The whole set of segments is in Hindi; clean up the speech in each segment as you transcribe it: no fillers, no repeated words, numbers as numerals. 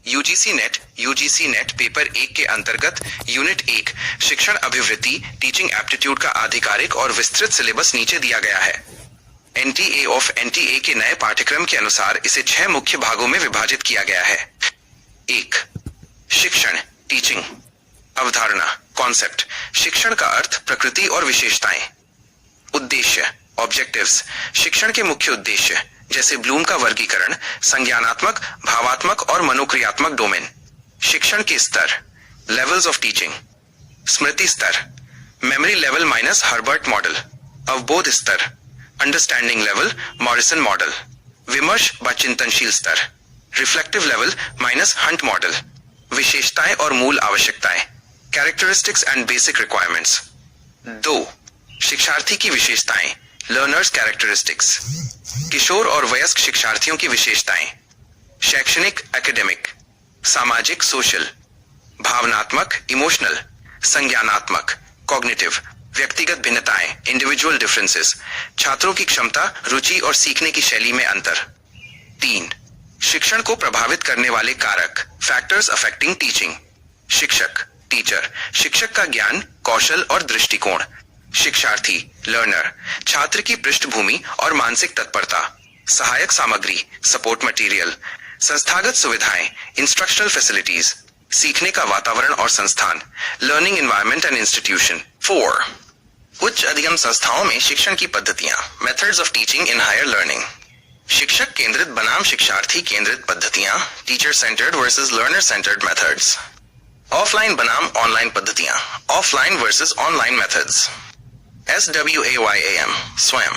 यूजीसी नेट पेपर 1 के अंतर्गत यूनिट 1 शिक्षण अभिवृत्ति टीचिंग एप्टीट्यूड का आधिकारिक और विस्तृत सिलेबस नीचे दिया गया है। एनटीए ऑफ एनटीए के नए पाठ्यक्रम के अनुसार इसे 6 मुख्य भागों में विभाजित किया गया है। 1. शिक्षण टीचिंग। अवधारणा कॉन्सेप्ट। शिक्षण का अर्थ, प्रकृति और विशेषताएं। उद्देश्य ऑब्जेक्टिव्स। शिक्षण के मुख्य उद्देश्य जैसे ब्लूम का वर्गीकरण, संज्ञानात्मक, भावात्मक और मनोक्रियात्मक डोमेन। शिक्षण के स्तर लेवल्स ऑफ टीचिंग। स्मृति स्तर memory level minus Herbart model. अवबोध स्तर अंडरस्टैंडिंग लेवल मॉरिसन मॉडल। विमर्श व चिंतनशील स्तर reflective level minus Hunt model. विशेषताएं और मूल आवश्यकताएं कैरेक्टरिस्टिक्स एंड बेसिक रिक्वायरमेंट्स। 2. शिक्षार्थी की विशेषताएं लर्नर्स कैरेक्टरिस्टिक्स। किशोर और वयस्क शिक्षार्थियों की विशेषताएं शैक्षणिक एकेडमिक, सामाजिक सोशल, भावनात्मक इमोशनल, संज्ञानात्मक कॉग्निटिव, व्यक्तिगत भिन्नताएं इंडिविजुअल डिफरेंसेस, छात्रों की क्षमता, रुचि और सीखने की शैली में अंतर। 3. शिक्षण को प्रभावित करने वाले कारक फैक्टर्स अफेक्टिंग टीचिंग। शिक्षक टीचर, शिक्षक का ज्ञान, कौशल और दृष्टिकोण। शिक्षार्थी लर्नर, छात्र की पृष्ठभूमि और मानसिक तत्परता। सहायक सामग्री सपोर्ट मटेरियल। संस्थागत सुविधाएं इंस्ट्रक्शनल फैसिलिटीज। सीखने का वातावरण और संस्थान लर्निंग एनवायरनमेंट एंड इंस्टीट्यूशन। 4. उच्च अधिगम संस्थाओं में शिक्षण की पद्धतियां methods of teaching in higher learning. शिक्षक केंद्रित बनाम शिक्षार्थी केंद्रित पद्धतियां teacher centred versus learner centred methods. Offline बनाम ऑनलाइन पद्धतियां offline versus online methods. SWAYAM Swayam,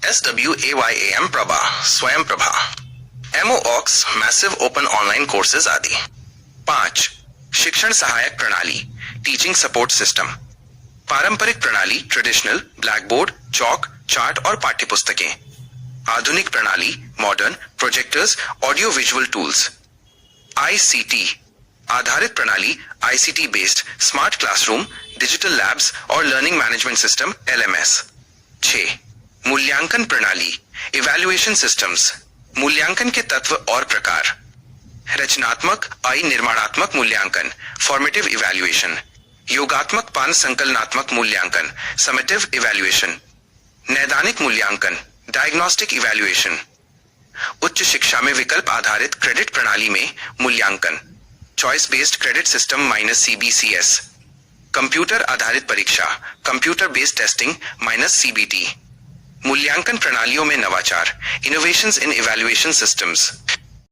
SWAYAM Prabha Swayam Prabha, MOOCs massive open online courses आदि। 5. शिक्षण सहायक प्रणाली टीचिंग सपोर्ट सिस्टम। पारंपरिक प्रणाली ट्रेडिशनल ब्लैक बोर्ड, चौक, चार्ट और पाठ्यपुस्तकें। आधुनिक प्रणाली modern projectors, audio visual tools. ICT आधारित प्रणाली ICT based smart classroom, digital labs और लर्निंग मैनेजमेंट सिस्टम LMS। 6. मूल्यांकन प्रणाली इवैल्यूएशन सिस्टम्स। मूल्यांकन के तत्व और प्रकार रचनात्मक निर्माणात्मक मूल्यांकन फॉर्मेटिव इवैल्यूएशन। योगात्मक पान संकलनात्मक मूल्यांकन समेटिव इवैल्यूएशन। नैदानिक मूल्यांकन डायग्नोस्टिक इवैल्यूएशन। उच्च शिक्षा में विकल्प आधारित क्रेडिट प्रणाली में मूल्यांकन choice based credit system -CBCS। Computer आधारित परीक्षा कंप्यूटर बेस्ड टेस्टिंग -CBT। मूल्यांकन प्रणालियों में नवाचार इनोवेशंस इन इवैल्यूएशन सिस्टम्स।